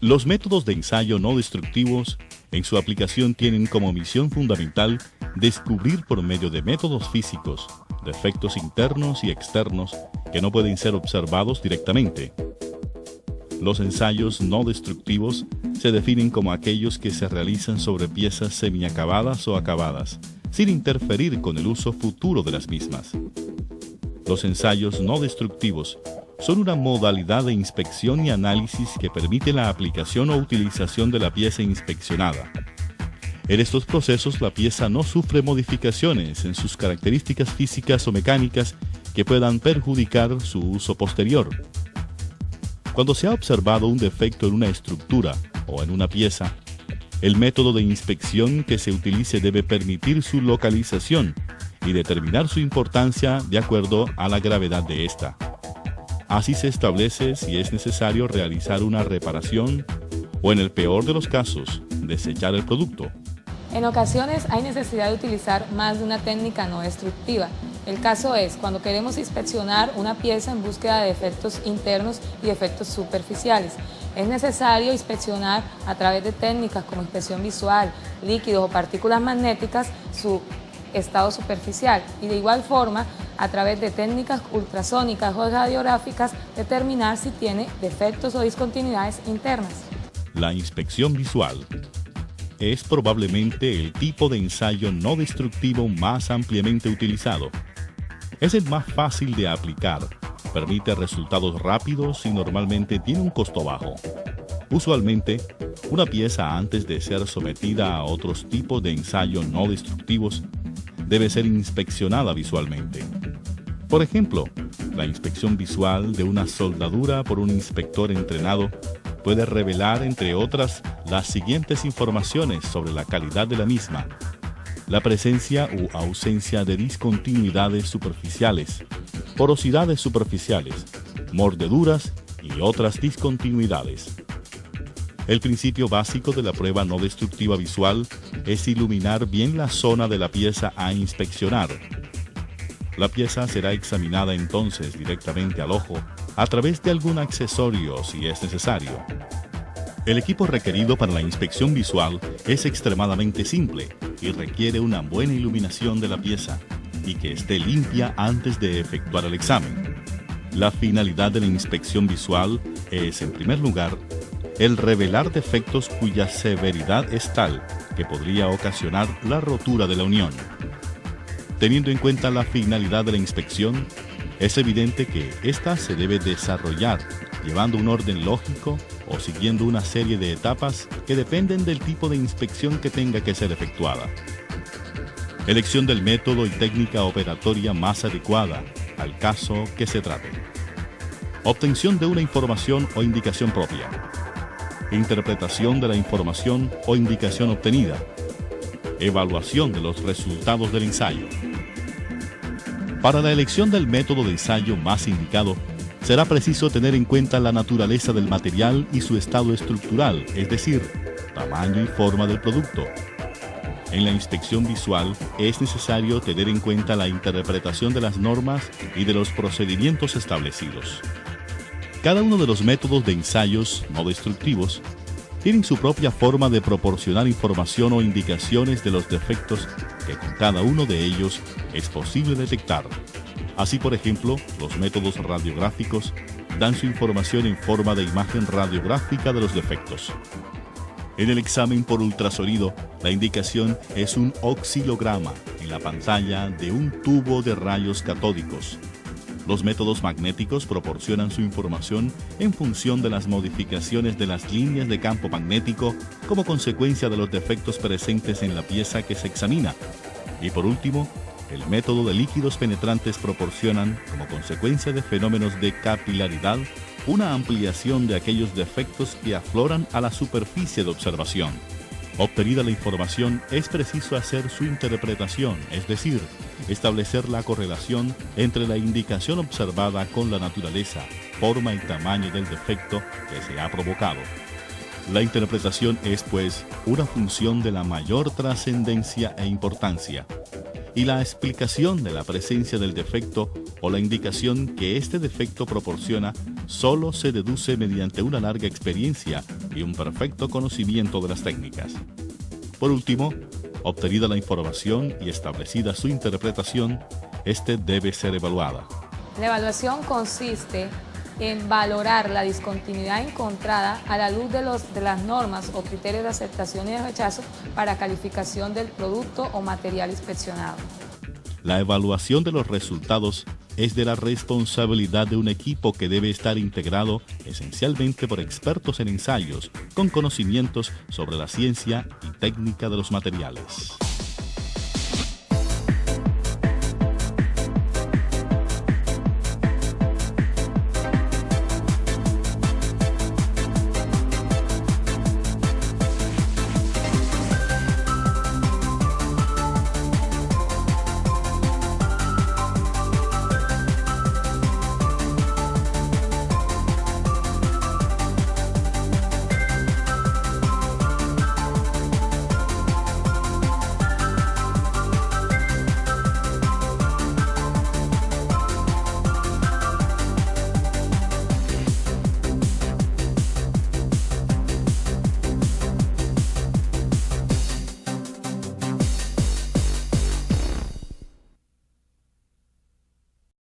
Los métodos de ensayo no destructivos en su aplicación tienen como misión fundamental descubrir por medio de métodos físicos defectos internos y externos que no pueden ser observados directamente. Los ensayos no destructivos se definen como aquellos que se realizan sobre piezas semiacabadas o acabadas, sin interferir con el uso futuro de las mismas. Los ensayos no destructivos son una modalidad de inspección y análisis que permite la aplicación o utilización de la pieza inspeccionada. En estos procesos, la pieza no sufre modificaciones en sus características físicas o mecánicas que puedan perjudicar su uso posterior. Cuando se ha observado un defecto en una estructura o en una pieza, el método de inspección que se utilice debe permitir su localización y determinar su importancia de acuerdo a la gravedad de ésta. Así se establece si es necesario realizar una reparación o, en el peor de los casos, desechar el producto. En ocasiones hay necesidad de utilizar más de una técnica no destructiva. El caso es cuando queremos inspeccionar una pieza en búsqueda de defectos internos y defectos superficiales. Es necesario inspeccionar a través de técnicas como inspección visual, líquidos o partículas magnéticas su estado superficial y de igual forma a través de técnicas ultrasónicas o radiográficas determinar si tiene defectos o discontinuidades internas. La inspección visual es probablemente el tipo de ensayo no destructivo más ampliamente utilizado. Es el más fácil de aplicar, permite resultados rápidos y normalmente tiene un costo bajo. Usualmente, una pieza antes de ser sometida a otros tipos de ensayo no destructivos debe ser inspeccionada visualmente. Por ejemplo, la inspección visual de una soldadura por un inspector entrenado puede revelar, entre otras, las siguientes informaciones sobre la calidad de la misma: la presencia u ausencia de discontinuidades superficiales, porosidades superficiales, mordeduras y otras discontinuidades. El principio básico de la prueba no destructiva visual es iluminar bien la zona de la pieza a inspeccionar. La pieza será examinada entonces directamente al ojo a través de algún accesorio si es necesario. El equipo requerido para la inspección visual es extremadamente simple y requiere una buena iluminación de la pieza y que esté limpia antes de efectuar el examen. La finalidad de la inspección visual es, en primer lugar, el revelar defectos cuya severidad es tal que podría ocasionar la rotura de la unión. Teniendo en cuenta la finalidad de la inspección, es evidente que ésta se debe desarrollar llevando un orden lógico o siguiendo una serie de etapas que dependen del tipo de inspección que tenga que ser efectuada. Elección del método y técnica operatoria más adecuada al caso que se trate. Obtención de una información o indicación propia. Interpretación de la información o indicación obtenida. Evaluación de los resultados del ensayo. Para la elección del método de ensayo más indicado, será preciso tener en cuenta la naturaleza del material y su estado estructural, es decir, tamaño y forma del producto. En la inspección visual es necesario tener en cuenta la interpretación de las normas y de los procedimientos establecidos. Cada uno de los métodos de ensayos no destructivos tienen su propia forma de proporcionar información o indicaciones de los defectos que con cada uno de ellos es posible detectar. Así, por ejemplo, los métodos radiográficos dan su información en forma de imagen radiográfica de los defectos. En el examen por ultrasonido, la indicación es un oscilograma en la pantalla de un tubo de rayos catódicos. Los métodos magnéticos proporcionan su información en función de las modificaciones de las líneas de campo magnético como consecuencia de los defectos presentes en la pieza que se examina. Y por último, el método de líquidos penetrantes proporcionan, como consecuencia de fenómenos de capilaridad, una ampliación de aquellos defectos que afloran a la superficie de observación. Obtenida la información, es preciso hacer su interpretación, es decir, establecer la correlación entre la indicación observada con la naturaleza, forma y tamaño del defecto que se ha provocado. La interpretación es, pues, una función de la mayor trascendencia e importancia, y la explicación de la presencia del defecto o la indicación que este defecto proporciona solo se deduce mediante una larga experiencia y un perfecto conocimiento de las técnicas. Por último, obtenida la información y establecida su interpretación, este debe ser evaluada. La evaluación consiste en valorar la discontinuidad encontrada a la luz de las normas o criterios de aceptación y de rechazo para calificación del producto o material inspeccionado. La evaluación de los resultados es de la responsabilidad de un equipo que debe estar integrado esencialmente por expertos en ensayos con conocimientos sobre la ciencia y técnica de los materiales.